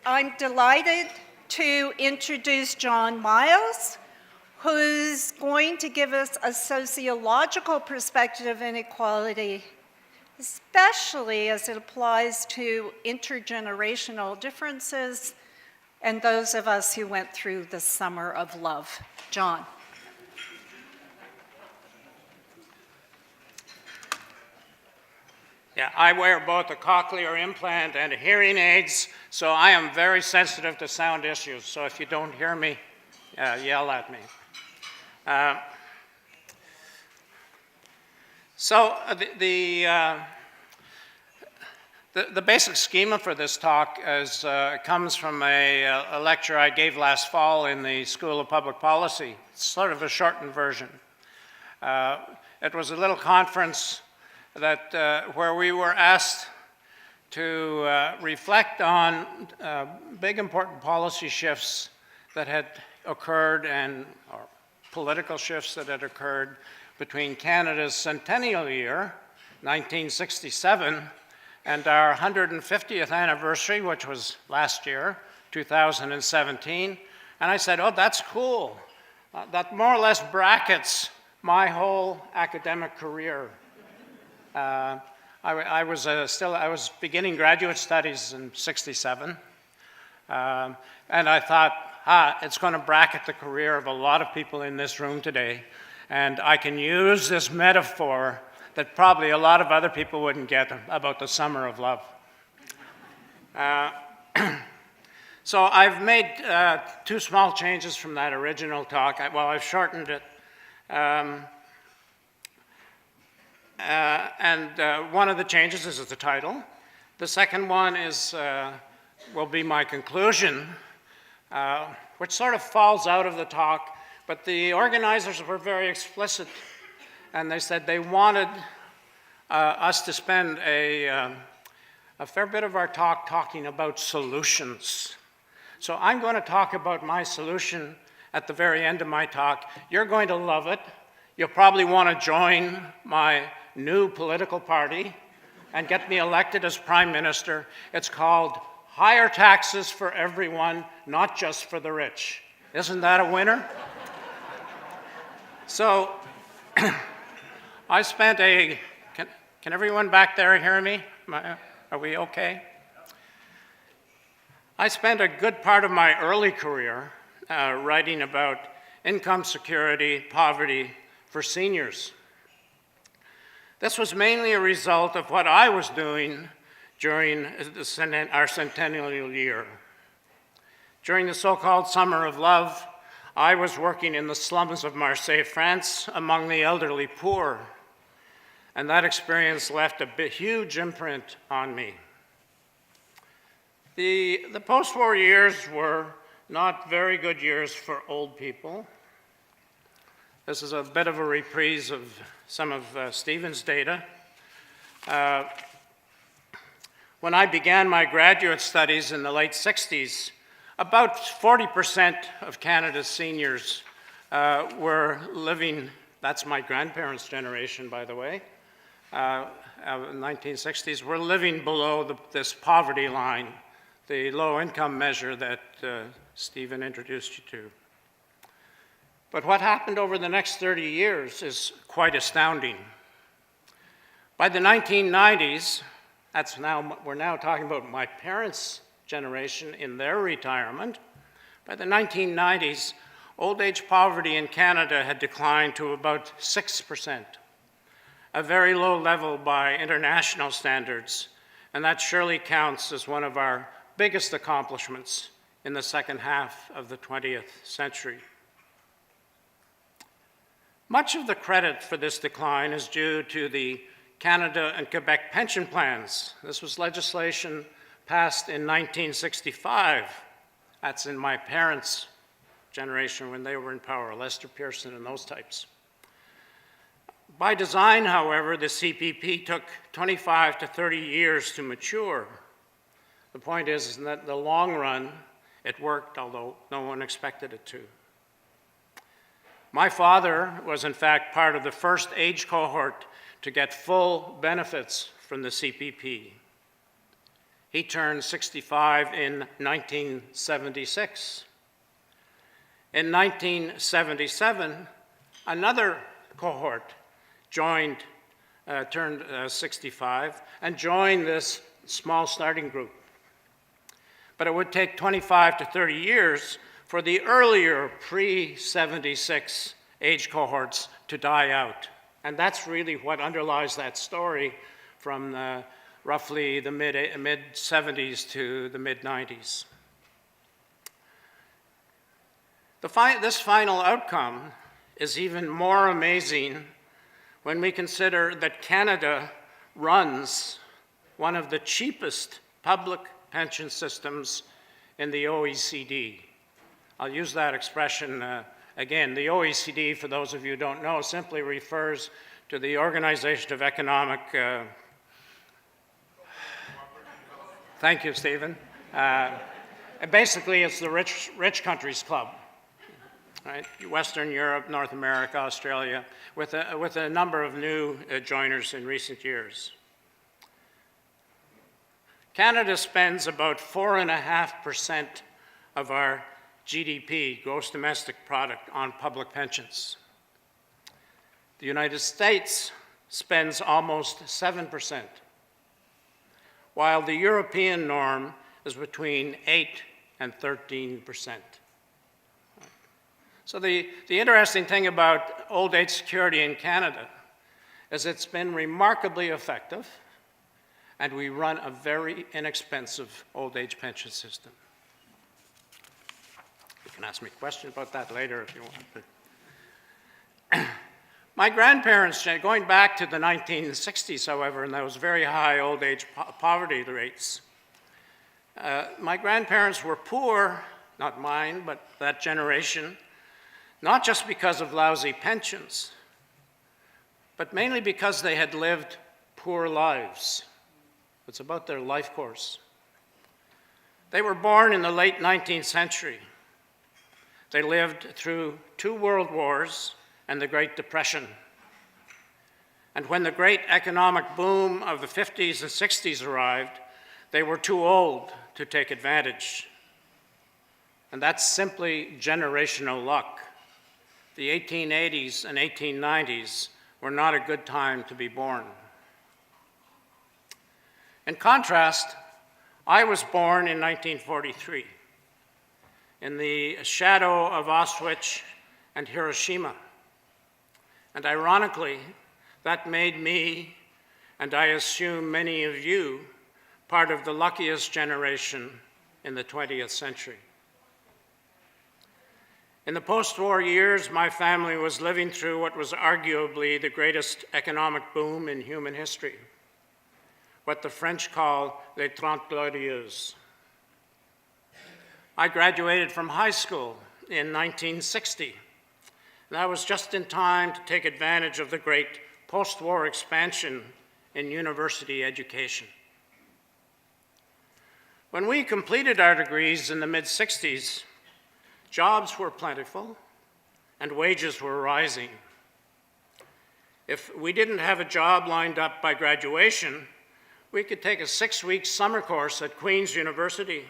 I'm delighted to introduce John Myles, who's going to give us a sociological perspective of inequality, especially as it applies to intergenerational differences and those of us who went through the summer of love. John. Yeah, I wear both a cochlear implant and hearing aids, so I am very sensitive to sound issues. So if you don't hear me, yell at me. The basic schema for this talk comes from a lecture I gave last fall in the School of Public Policy. It's sort of a shortened version. It was a little conference where we were asked to reflect on big important policy shifts that had occurred or political shifts that had occurred between Canada's centennial year, 1967, and our 150th anniversary, which was last year, 2017. And I said, oh, that's cool. That more or less brackets my whole academic career. I was beginning graduate studies in '67, and I thought, it's going to bracket the career of a lot of people in this room today, and I can use this metaphor that probably a lot of other people wouldn't get about the summer of love. So I've made two small changes from that original talk. I've shortened it. One of the changes is the title. The second one will be my conclusion, which sort of falls out of the talk, but the organizers were very explicit, and they said they wanted us to spend a fair bit of our talk talking about solutions. So I'm going to talk about my solution at the very end of my talk. You're going to love it. You'll probably want to join my new political party and get me elected as Prime Minister. It's called Higher Taxes for Everyone, Not Just for the Rich. Isn't that a winner? So I spent can everyone back there hear me? Are we okay? I spent a good part of my early career writing about income security, poverty for seniors. This was mainly a result of what I was doing during our centennial year. During the so-called Summer of Love, I was working in the slums of Marseille, France, among the elderly poor, and that experience left a huge imprint on me. The post-war years were not very good years for old people. This is a bit of a reprise of some of Stephen's data. When I began my graduate studies in the late 60s, about 40% of Canada's seniors were living, that's my grandparents' generation, by the way, in the 1960s, were living below this poverty line, the low-income measure that Stephen introduced you to. But what happened over the next 30 years is quite astounding. By the 1990s, we're now talking about my parents' generation in their retirement. By the 1990s, old age poverty in Canada had declined to about 6%, a very low level by international standards, and that surely counts as one of our biggest accomplishments in the second half of the 20th century. Much of the credit for this decline is due to the Canada and Quebec pension plans. This was legislation passed in 1965. That's in my parents' generation when they were in power, Lester Pearson and those types. By design, however, the CPP took 25 to 30 years to mature. The point is that in the long run, it worked, although no one expected it to. My father was, in fact, part of the first age cohort to get full benefits from the CPP. He turned 65 in 1976. In 1977, another cohort turned 65 and joined this small starting group. But it would take 25 to 30 years for the earlier pre-76 age cohorts to die out. And that's really what underlies that story from roughly the mid-70s to the mid-90s. This final outcome is even more amazing when we consider that Canada runs one of the cheapest public pension systems in the OECD. I'll use that expression again. The OECD, for those of you who don't know, simply refers to the Organization of Economic... Thank you, Stephen. Basically, it's the rich countries club. Right? Western Europe, North America, Australia, with a number of new joiners in recent years. Canada spends about 4.5% of our GDP, gross domestic product, on public pensions. The United States spends almost 7%, while the European norm is between 8 and 13%. So the interesting thing about old age security in Canada is it's been remarkably effective, and we run a very inexpensive old age pension system. You can ask me a question about that later if you want. My grandparents, going back to the 1960s, however, and those very high old age poverty rates, my grandparents were poor, not mine, but that generation, not just because of lousy pensions, but mainly because they had lived poor lives. It's about their life course. They were born in the late 19th century. They lived through 2 world wars and the Great Depression. And when the great economic boom of the 50s and 60s arrived, they were too old to take advantage. And that's simply generational luck. The 1880s and 1890s were not a good time to be born. In contrast, I was born in 1943 in the shadow of Auschwitz and Hiroshima. And ironically, that made me, and I assume many of you, part of the luckiest generation in the 20th century. In the post-war years, my family was living through what was arguably the greatest economic boom in human history, what the French call les Trente Glorieuses. I graduated from high school in 1960, and I was just in time to take advantage of the great post-war expansion in university education. When we completed our degrees in the mid-60s, jobs were plentiful and wages were rising. If we didn't have a job lined up by graduation, we could take a 6-week summer course at Queen's University,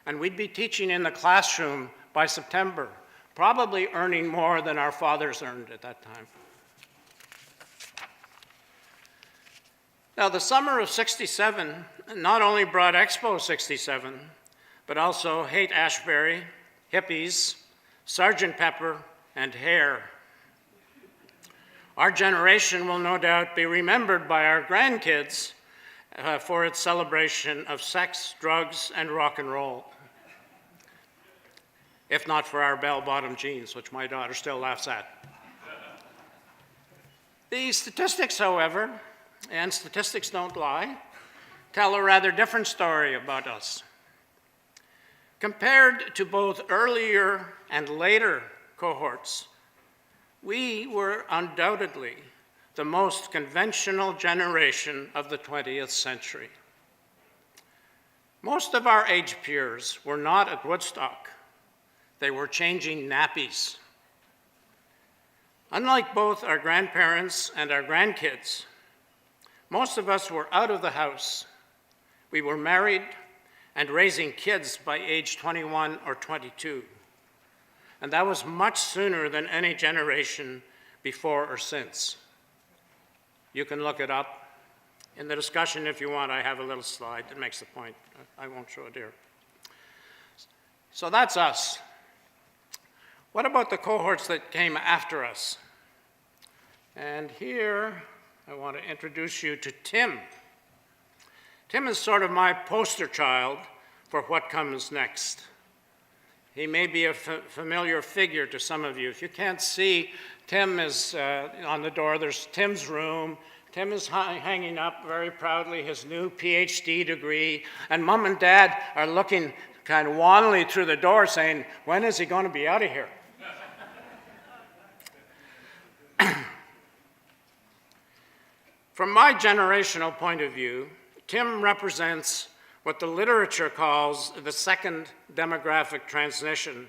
and we'd be teaching in the classroom by September, probably earning more than our fathers earned at that time. Now, the summer of '67 not only brought Expo '67, but also Haight-Ashbury, Hippies, Sgt. Pepper, and hair. Our generation will no doubt be remembered by our grandkids for its celebration of sex, drugs, and rock and roll. If not for our bell-bottom jeans, which my daughter still laughs at. The statistics, however, and statistics don't lie, tell a rather different story about us. Compared to both earlier and later cohorts, we were undoubtedly the most conventional generation of the 20th century. Most of our age peers were not at Woodstock. They were changing nappies. Unlike both our grandparents and our grandkids, most of us were out of the house. we were married and raising kids by age 21 or 22. And that was much sooner than any generation before or since. You can look it up. In the discussion, if you want, I have a little slide that makes the point. I won't show it here. So that's us. What about the cohorts that came after us? And here, I want to introduce you to Tim. Tim is sort of my poster child for what comes next. He may be a familiar figure to some of you. If you can't see, Tim is on the door. There's Tim's room. Tim is hanging up very proudly his new PhD degree, and Mom and Dad are looking kind of wanly through the door saying, when is he going to be out of here? From my generational point of view, Tim represents what the literature calls the second demographic transition,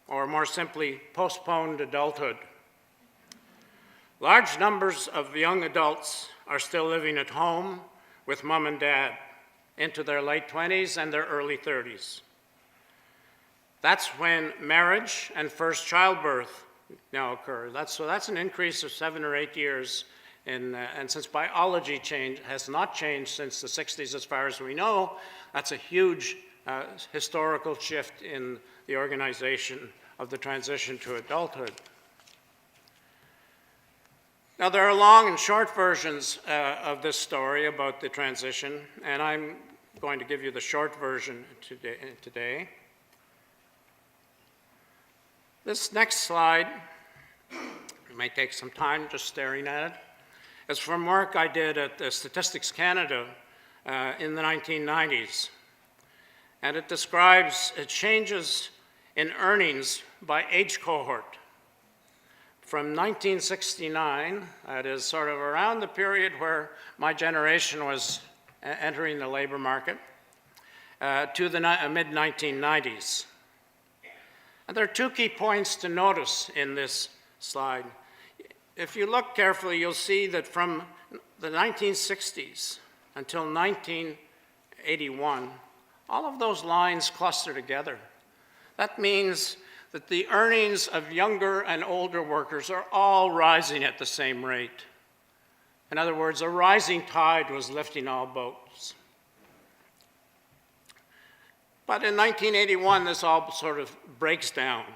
or more simply, postponed adulthood. Large numbers of young adults are still living at home with Mom and Dad into their late 20s and their early 30s. That's when marriage and first childbirth now occur. So that's an increase of 7 or 8 years. And since biology has not changed since the 60s as far as we know, that's a huge historical shift in the organization of the transition to adulthood. Now, there are long and short versions of this story about the transition, and I'm going to give you the short version today. This next slide, you may take some time just staring at it, is from work I did at Statistics Canada in the 1990s. And it describes changes in earnings by age cohort. From 1969, that is sort of around the period where my generation was entering the labor market, to the mid-1990s. And there are 2 key points to notice in this slide. If you look carefully, you'll see that from the 1960s until 1981, all of those lines cluster together. That means that the earnings of younger and older workers are all rising at the same rate. In other words, a rising tide was lifting all boats. But in 1981, this all sort of breaks down.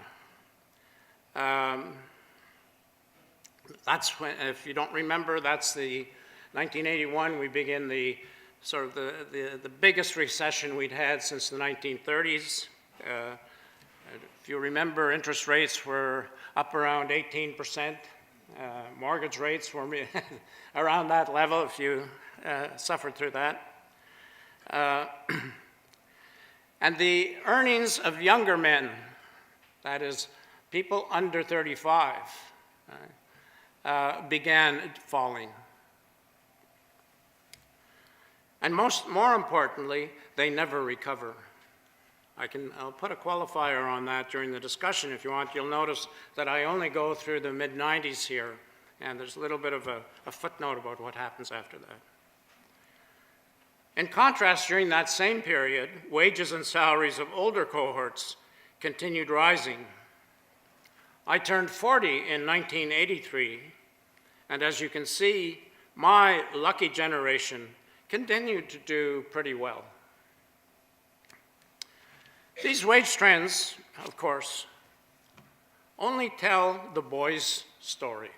That's when, if you don't remember, that's the 1981, we begin the sort of the biggest recession we'd had since the 1930s. If you remember, interest rates were up around 18%. Mortgage rates were around that level if you suffered through that. And the earnings of younger men, that is, people under 35, began falling. And more importantly, they never recover. I'll put a qualifier on that during the discussion if you want. You'll notice that I only go through the mid-90s here, and there's a little bit of a footnote about what happens after that. In contrast, during that same period, wages and salaries of older cohorts continued rising. I turned 40 in 1983, and as you can see, my lucky generation continued to do pretty well. These wage trends, of course, only tell the boys' story.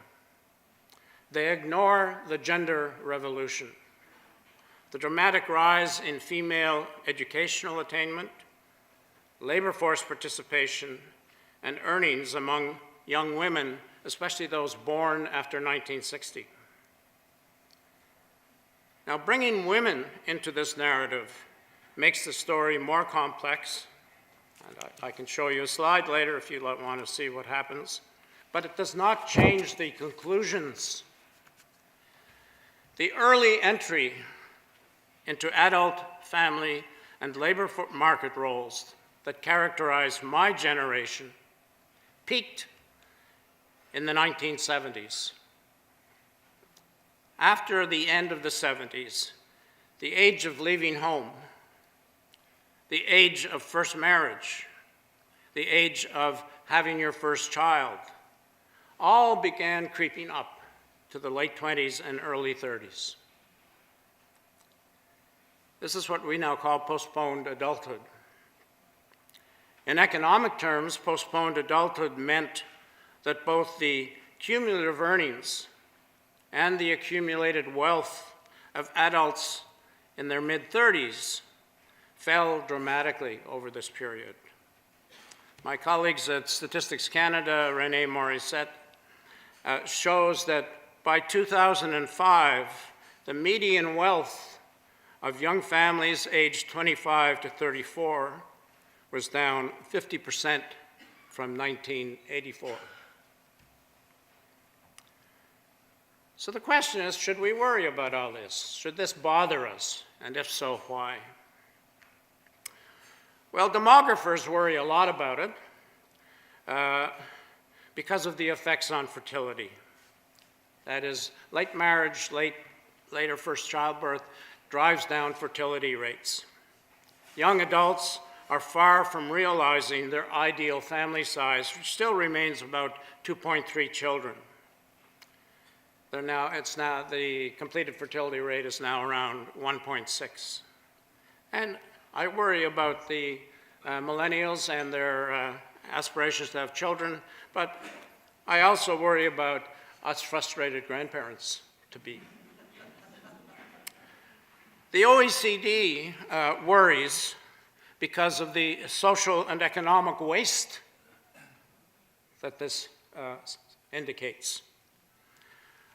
They ignore the gender revolution, the dramatic rise in female educational attainment, labor force participation, and earnings among young women, especially those born after 1960. Now, bringing women into this narrative makes the story more complex. And I can show you a slide later if you want to see what happens. But it does not change the conclusions. The early entry into adult, family, and labor market roles that characterized my generation peaked in the 1970s. After the end of the 70s, the age of leaving home, the age of first marriage, the age of having your first child, all began creeping up to the late 20s and early 30s. This is what we now call postponed adulthood. In economic terms, postponed adulthood meant that both the cumulative earnings and the accumulated wealth of adults in their mid-30s fell dramatically over this period. My colleagues at Statistics Canada, René Morissette, shows that by 2005, the median wealth of young families aged 25 to 34 was down 50% from 1984. So the question is, should we worry about all this? Should this bother us? And if so, why? Well, demographers worry a lot about it because of the effects on fertility. That is, late marriage, later first childbirth drives down fertility rates. Young adults are far from realizing their ideal family size, which still remains about 2.3 children. The completed fertility rate is now around 1.6. And I worry about the millennials and their aspirations to have children, but I also worry about us frustrated grandparents to be. The OECD worries because of the social and economic waste that this indicates.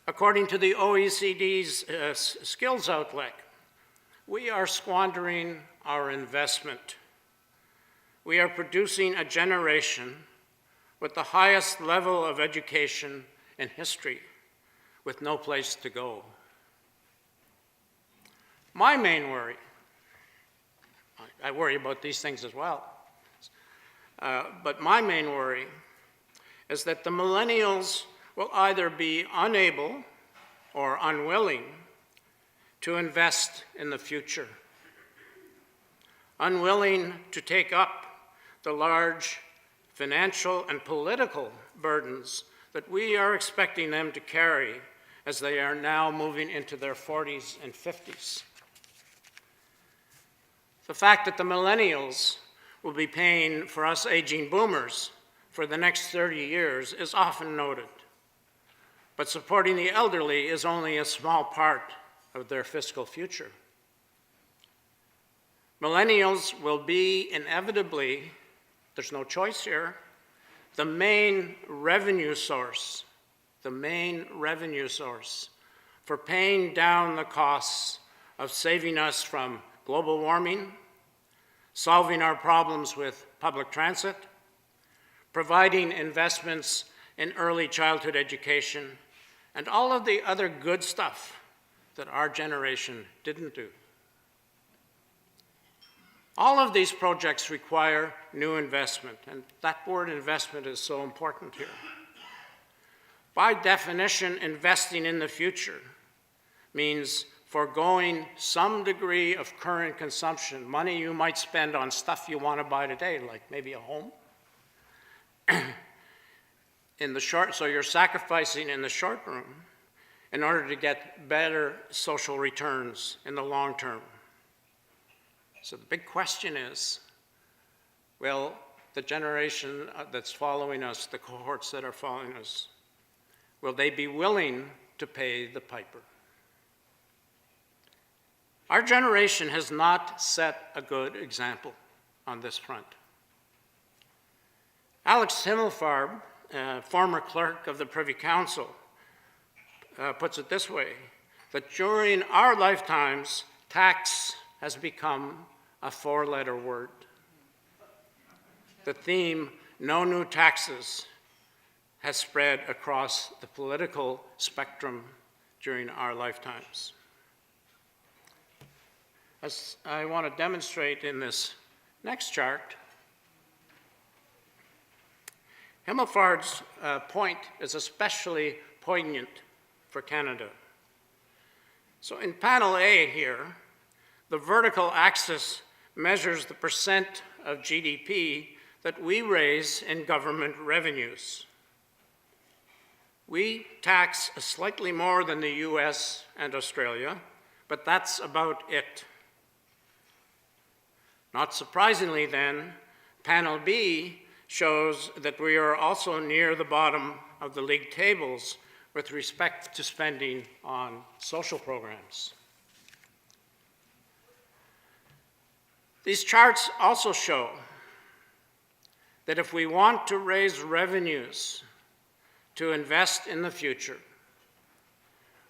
According to the OECD's skills outlook, we are squandering our investment. We are producing a generation with the highest level of education in history, with no place to go. My main worry, I worry about these things as well, but my main worry is that the millennials will either be unable or unwilling to invest in the future, unwilling to take up the large financial and political burdens that we are expecting them to carry as they are now moving into their 40s and 50s. The fact that the millennials will be paying for us aging boomers for the next 30 years is often noted, but supporting the elderly is only a small part of their fiscal future. Millennials will be inevitably, there's no choice here, the main revenue source for paying down the costs of saving us from global warming, solving our problems with public transit, providing investments in early childhood education, and all of the other good stuff that our generation didn't do. All of these projects require new investment, and that word investment is so important here. By definition, investing in the future means foregoing some degree of current consumption, money you might spend on stuff you want to buy today, like maybe a home. So you're sacrificing in the short run in order to get better social returns in the long term. So the big question is, will the generation that's following us, the cohorts that are following us, will they be willing to pay the piper? Our generation has not set a good example on this front. Alex Himmelfarb, former clerk of the Privy Council, puts it this way, that during our lifetimes, tax has become a four-letter word. The theme, no new taxes, has spread across the political spectrum during our lifetimes. As I want to demonstrate in this next chart, Himmelfarb's point is especially poignant for Canada. So in panel A here, The vertical axis measures the percent of GDP that we raise in government revenues. We tax slightly more than the US and Australia, but that's about it. Not surprisingly then, panel B shows that we are also near the bottom of the league tables with respect to spending on social programs. These charts also show that if we want to raise revenues to invest in the future,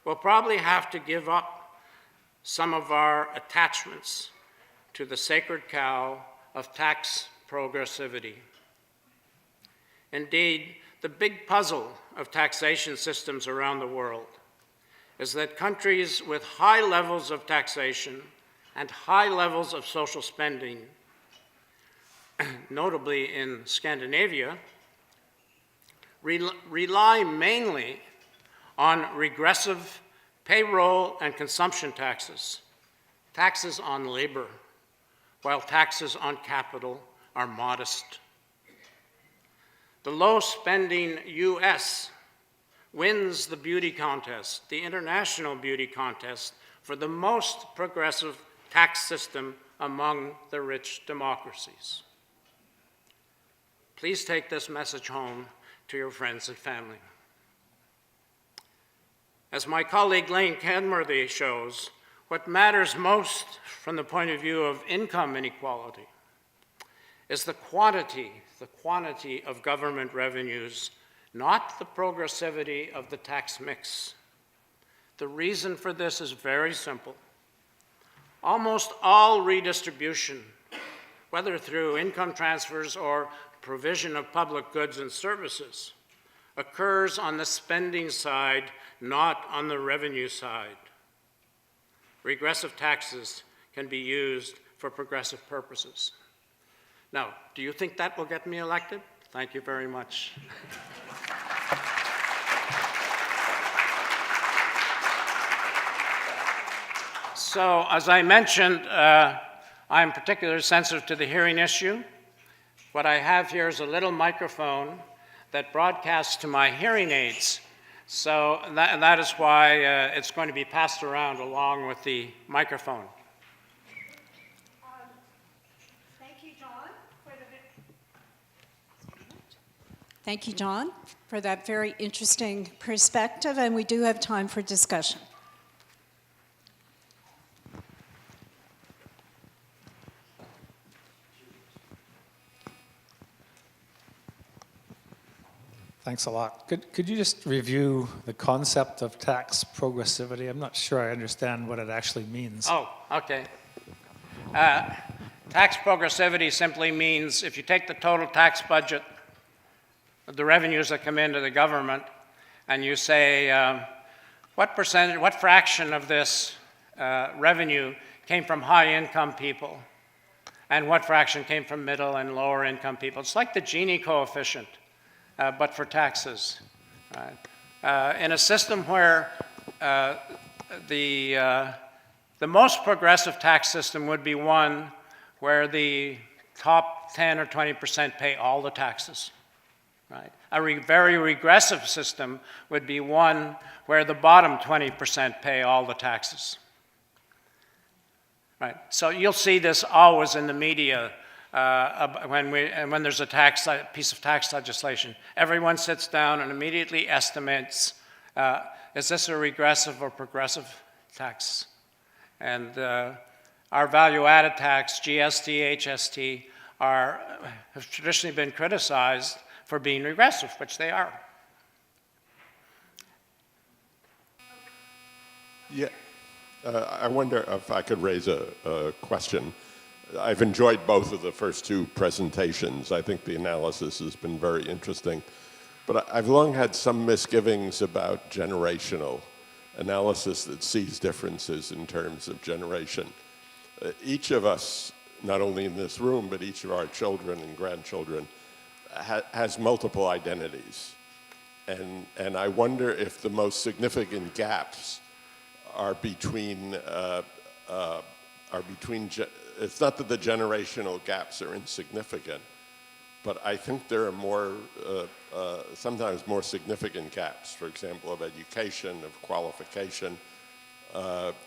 we'll probably have to give up some of our attachments to the sacred cow of tax progressivity. Indeed, the big puzzle of taxation systems around the world is that countries with high levels of taxation and high levels of social spending, notably in Scandinavia, rely mainly on regressive payroll and consumption taxes, taxes on labor, while taxes on capital are modest. The low-spending US wins the beauty contest, the international beauty contest, for the most progressive tax system among the rich democracies. Please take this message home to your friends and family. As my colleague Lane Kenworthy shows, what matters most from the point of view of income inequality is the quantity of government revenues, not the progressivity of the tax mix. The reason for this is very simple. Almost all redistribution, whether through income transfers or provision of public goods and services, occurs on the spending side, not on the revenue side. Regressive taxes can be used for progressive purposes. Now, do you think that will get me elected? Thank you very much. So, as I mentioned, I'm particularly sensitive to the hearing issue. What I have here is a little microphone that broadcasts to my hearing aids. So that is why it's going to be passed around along with the microphone. Thank you, John, for that very interesting perspective, and we do have time for discussion. Thanks a lot. Could you just review the concept of tax progressivity? I'm not sure I understand what it actually means. Oh, okay. Tax progressivity simply means if you take the total tax budget, the revenues that come into the government, and you say, what percentage, what fraction of this revenue came from high-income people, and what fraction came from middle and lower-income people. It's like the Gini coefficient, but for taxes. Right? In a system where the most progressive tax system would be one where the top 10 or 20% pay all the taxes. Right? A very regressive system would be one where the bottom 20% pay all the taxes. Right? So you'll see this always in the media when there's a piece of tax legislation. Everyone sits down and immediately estimates, is this a regressive or progressive tax? And our value-added tax, GST, HST, have traditionally been criticized for being regressive, which they are. Yeah, I wonder if I could raise a question. I've enjoyed both of the first two presentations. I think the analysis has been very interesting. But I've long had some misgivings about generational analysis that sees differences in terms of generation. Each of us, not only in this room, but each of our children and grandchildren, has multiple identities. And I wonder if the most significant gaps are between are between, it's not that the generational gaps are insignificant, but I think there are more, sometimes more significant gaps, for example, of education, of qualification.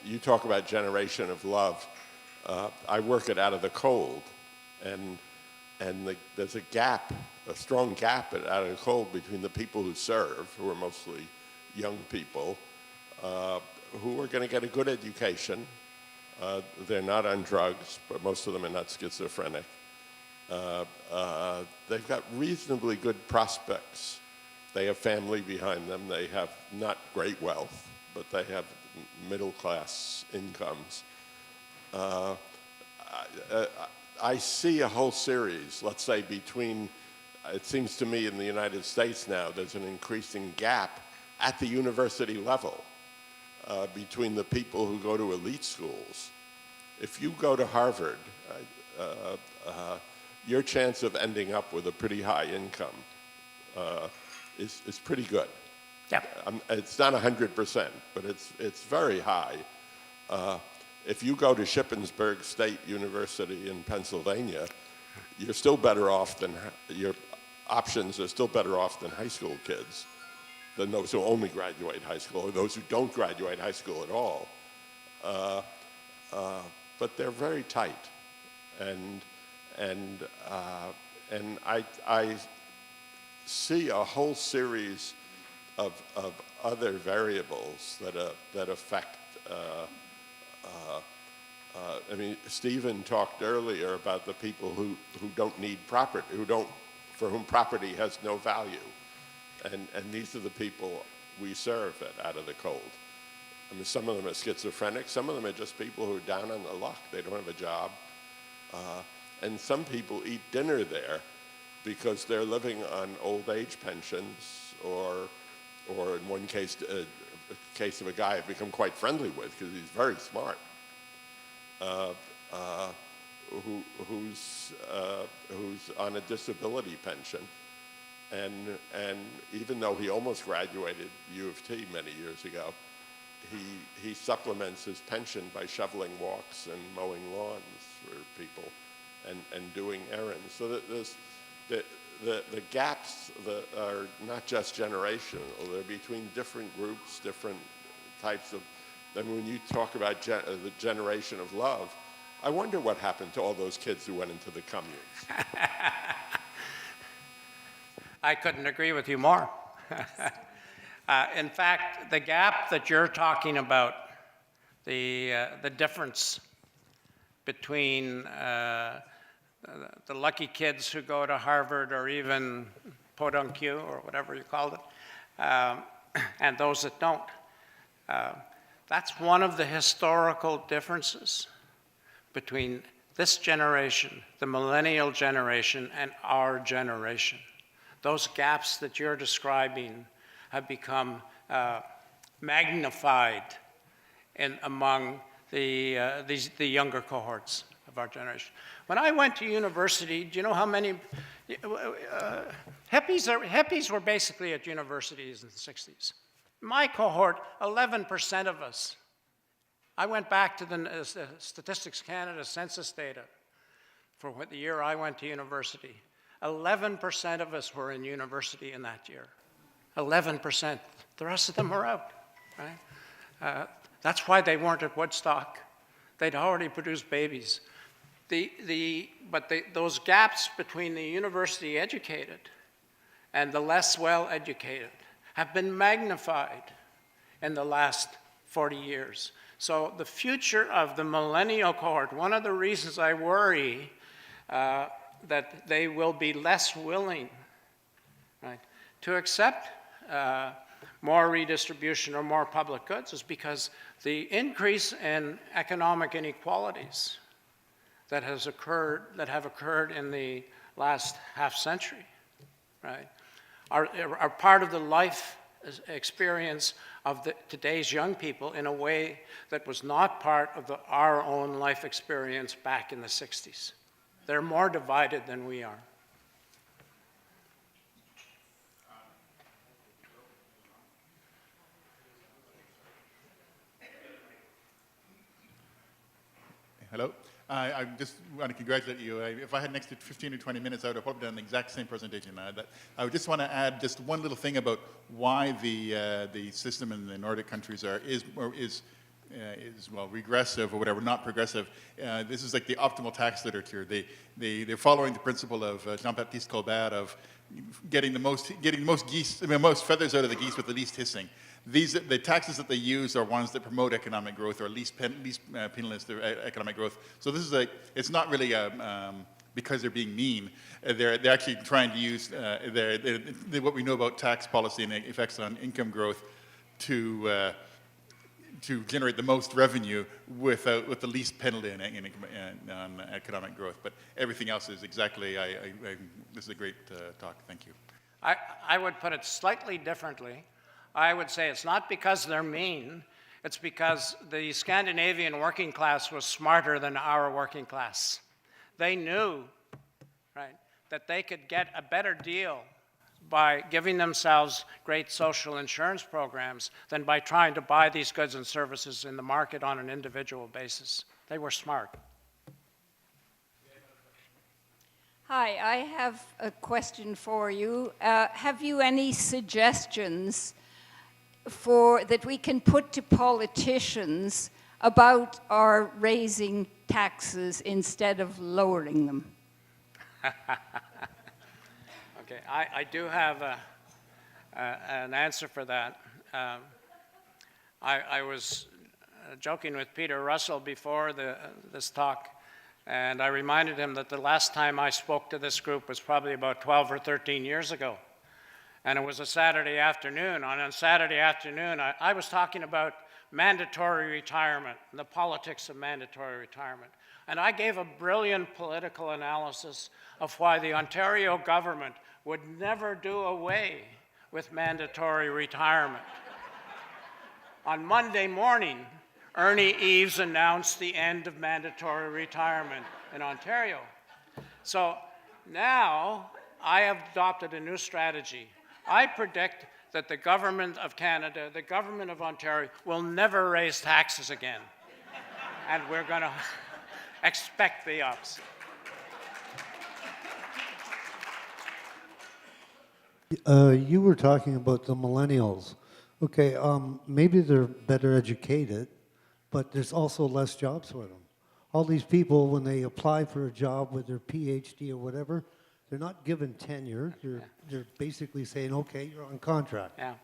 You talk about generation of love. I work it Out of the Cold, and there's a gap, a strong gap at Out of the Cold between the people who serve, who are mostly young people, who are going to get a good education. They're not on drugs, but most of them are not schizophrenic. They've got reasonably good prospects. They have family behind them. They have not great wealth, but they have middle-class incomes. I see a whole series, let's say between, it seems to me in the United States now, there's an increasing gap at the university level between the people who go to elite schools. If you go to Harvard, your chance of ending up with a pretty high income is pretty good. Yeah. It's not 100%, but it's very high. If you go to Shippensburg State University in Pennsylvania, you're still better off than, your options are still better off than high school kids, than those who only graduate high school, or those who don't graduate high school at all. But they're very tight. And I see a whole series of other variables that affect. I mean, Stephen talked earlier about the people who don't need property, for whom property has no value, and these are the people we serve at Out of the Cold. I mean, some of them are schizophrenic, some of them are just people who are down on the luck. They don't have a job, and some people eat dinner there because they're living on old age pensions, or in one case, a case of a guy I've become quite friendly with because he's very smart, who's on a disability pension, and even though he almost graduated U of T many years ago, he supplements his pension by shoveling walks and mowing lawns for people and doing errands. So that the gaps that are not just generational, they're between different groups, different types of, and when you talk about the generation of love, I wonder what happened to all those kids who went into the communes. I couldn't agree with you more. In fact, the gap that you're talking about, the difference between the lucky kids who go to Harvard or even Podunk Q or whatever you called it, and those that don't. That's one of the historical differences between this generation, the millennial generation, and our generation. Those gaps that you're describing have become magnified among the younger cohorts of our generation. When I went to university, do you know how many hippies were basically at universities in the 60s? My cohort, 11% of us. I went back to the Statistics Canada census data for the year I went to university. 11% of us were in university in that year. 11%. The rest of them were out, right? That's why they weren't at Woodstock. They'd already produced babies. But those gaps between the university educated and the less well educated have been magnified in the last 40 years. So the future of the millennial cohort, one of the reasons I worry that they will be less willing, right, to accept more redistribution or more public goods is because the increase in economic inequalities that have occurred in the last half century, right, are part of the life experience of today's young people in a way that was not part of our own life experience back in the 60s. They're more divided than we are. Hello. I just want to congratulate you. If I had an extra 15 or 20 minutes, I would have probably done the exact same presentation. I would just want to add just one little thing about why the system in the Nordic countries is well, regressive or whatever, not progressive. This is like the optimal tax literature. They're following the principle of Jean-Baptiste Colbert of getting the most feathers out of the geese with the least hissing. The taxes that they use are ones that promote economic growth or least penalize their economic growth. So this is it's not really because they're being mean. They're actually trying to use what we know about tax policy and the effects on income growth to generate the most revenue with the least penalty on economic growth. But everything else is exactly, this is a great talk. Thank you. I would put it slightly differently. I would say it's not because they're mean, it's because the Scandinavian working class was smarter than our working class. They knew, right, that they could get a better deal by giving themselves great social insurance programs than by trying to buy these goods and services in the market on an individual basis. They were smart. Hi, I have a question for you. Have you any suggestions that we can put to politicians about our raising taxes instead of lowering them? Okay, I do have an answer for that. I was joking with Peter Russell before this talk, and I reminded him that the last time I spoke to this group was probably about 12 or 13 years ago. And it was a Saturday afternoon. On a Saturday afternoon, I was talking about mandatory retirement and the politics of mandatory retirement. And I gave a brilliant political analysis of why the Ontario government would never do away with mandatory retirement. On Monday morning, Ernie Eves announced the end of mandatory retirement in Ontario. So now I have adopted a new strategy. I predict that the government of Canada, the government of Ontario, will never raise taxes again. And we're going to expect the opposite. You were talking about the millennials. Okay, maybe they're better educated, but there's also less jobs for them. All these people, when they apply for a job with their PhD or whatever, they're not given tenure. They're basically saying, okay, you're on contract. Yeah.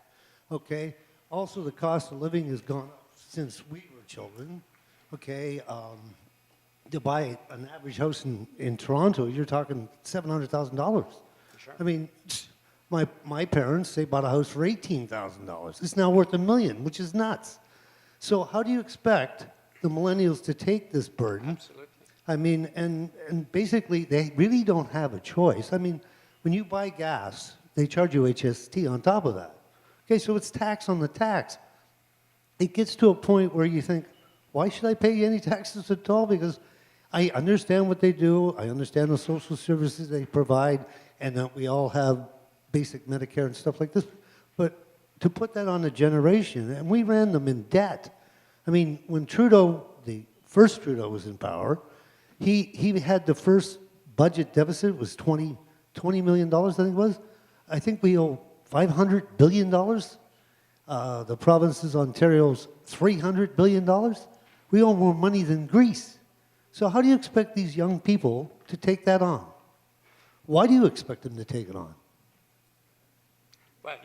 Okay. Also, the cost of living has gone up since we were children. Okay. To buy an average house in Toronto, you're talking $700,000. Sure. I mean, my parents, they bought a house for $18,000. It's now worth $1 million, which is nuts. So how do you expect the millennials to take this burden? Absolutely. I mean, and basically, they really don't have a choice. I mean, when you buy gas, they charge you HST on top of that. Okay, so it's tax on the tax. It gets to a point where you think, why should I pay any taxes at all? Because I understand what they do. I understand the social services they provide, and that we all have basic Medicare and stuff like this. But to put that on a generation, and we ran them in debt. I mean, when Trudeau, the first Trudeau was in power, he had the first budget deficit was $20 million, I think it was. I think we owe $500 billion. The provinces, Ontario's $300 billion. We owe more money than Greece. So how do you expect these young people to take that on? Why do you expect them to take it on? Well,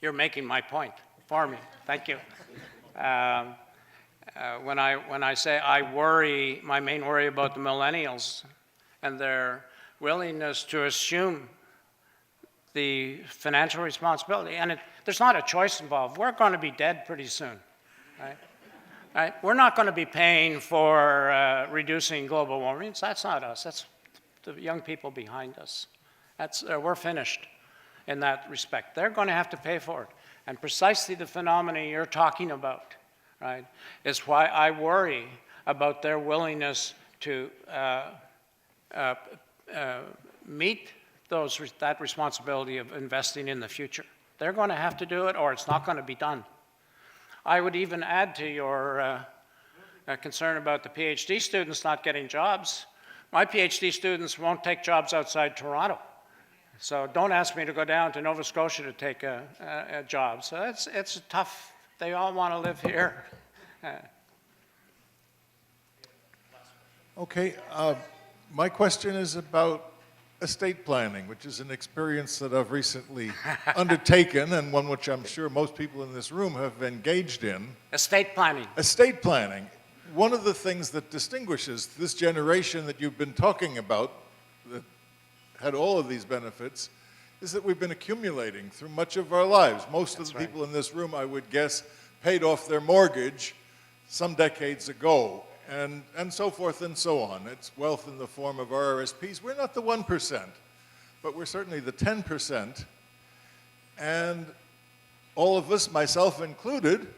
you're making my point for me. Thank you. When I say I worry, my main worry about the millennials and their willingness to assume the financial responsibility, and there's not a choice involved. We're going to be dead pretty soon, right? Right? We're not going to be paying for reducing global warming. That's not us. That's the young people behind us. We're finished in that respect. They're going to have to pay for it. And precisely the phenomena you're talking about, right, is why I worry about their willingness to meet that responsibility of investing in the future. They're going to have to do it, or it's not going to be done. I would even add to your concern about the PhD students not getting jobs. My PhD students won't take jobs outside Toronto. So don't ask me to go down to Nova Scotia to take a job. So it's tough. They all want to live here. Okay, my question is about estate planning, which is an experience that I've recently undertaken and one which I'm sure most people in this room have engaged in. Estate planning. Estate planning. One of the things that distinguishes this generation that you've been talking about, that had all of these benefits, is that we've been accumulating through much of our lives. Most of the people in this room, I would guess, paid off their mortgage some decades ago, and so forth and so on. It's wealth in the form of RRSPs. We're not the 1%, but we're certainly the 10%. And all of us, myself included,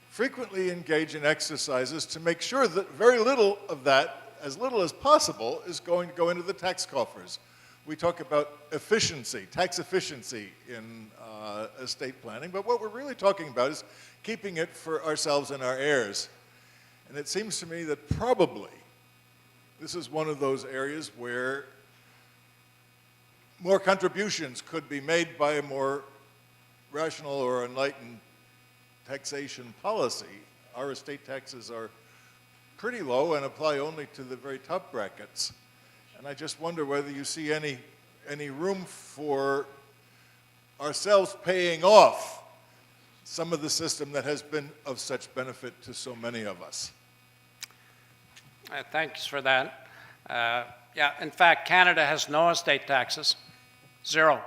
frequently engage in exercises to make sure that very little of that, as little as possible, is going to go into the tax coffers. We talk about efficiency, tax efficiency in estate planning, but what we're really talking about is keeping it for ourselves and our heirs. And it seems to me that probably this is one of those areas where more contributions could be made by a more rational or enlightened taxation policy. Our estate taxes are pretty low and apply only to the very top brackets. And I just wonder whether you see any room for ourselves paying off some of the system that has been of such benefit to so many of us. Thanks for that. Yeah, in fact, Canada has no estate taxes, zero.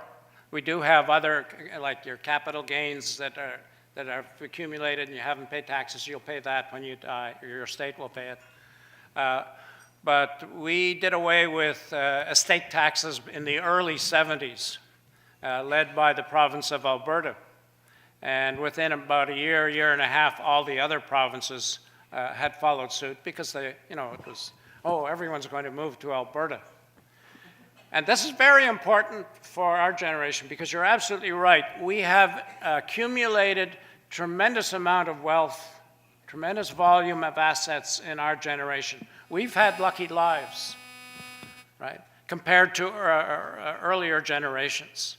We do have other, like your capital gains that are accumulated and you haven't paid taxes. You'll pay that when you die, or your estate will pay it. But we did away with estate taxes in the early 70s, led by the province of Alberta. And within about a year and a half, all the other provinces had followed suit because they, it was, oh, everyone's going to move to Alberta. And this is very important for our generation because you're absolutely right. We have accumulated tremendous amount of wealth, tremendous volume of assets in our generation. We've had lucky lives, right, compared to earlier generations.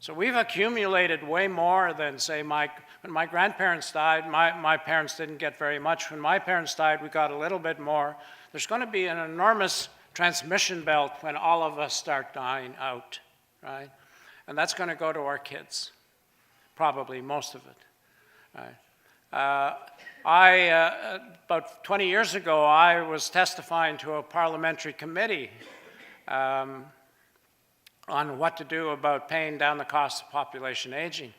So we've accumulated way more than, say, when my grandparents died, my parents didn't get very much. When my parents died, we got a little bit more. There's going to be an enormous transmission belt when all of us start dying out, right? And that's going to go to our kids, probably most of it, right? About 20 years ago, I was testifying to a parliamentary committee on what to do about paying down the cost of population aging.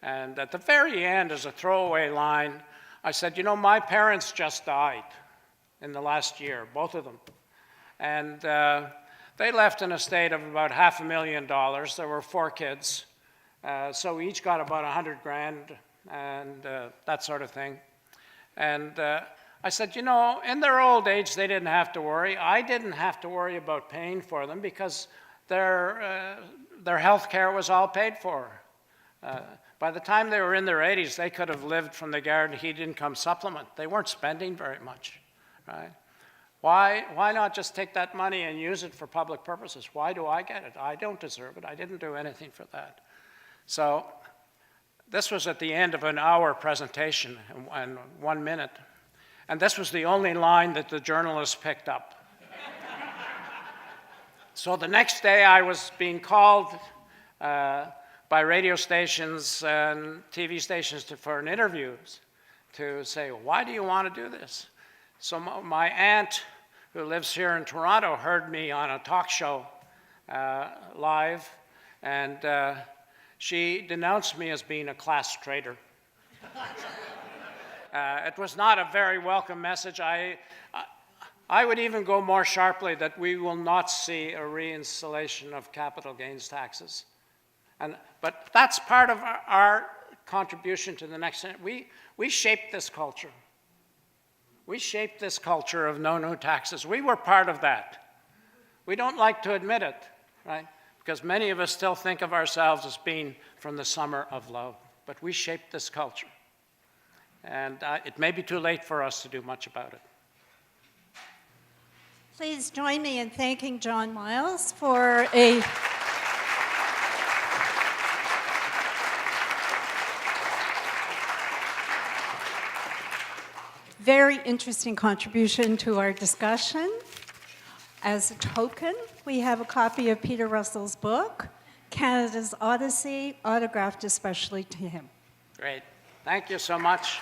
And at the very end, as a throwaway line, I said, my parents just died in the last year, both of them. And they left an estate of about $500,000. There were 4 kids. So we each got about $100,000 and that sort of thing. And I said, in their old age, they didn't have to worry. I didn't have to worry about paying for them because their health care was all paid for. By the time they were in their 80s, they could have lived from the guaranteed income supplement. They weren't spending very much, right? Why not just take that money and use it for public purposes? Why do I get it? I don't deserve it. I didn't do anything for that. So this was at the end of an hour presentation and 1 minute. And this was the only line that the journalists picked up. So the next day I was being called by radio stations and TV stations for an interview to say, why do you want to do this? So my aunt, who lives here in Toronto, heard me on a talk show live, and she denounced me as being a class traitor. It was not a very welcome message. I would even go more sharply that we will not see a reinstallation of capital gains taxes. But that's part of our contribution to the next. We shaped this culture. We shaped this culture of no new taxes. We were part of that. We don't like to admit it, right? Because many of us still think of ourselves as being from the summer of love. But we shaped this culture. And it may be too late for us to do much about it. Please join me in thanking John Myles for a very interesting contribution to our discussion. As a token, we have a copy of Peter Russell's book, Canada's Odyssey, autographed especially to him. Great. Thank you so much.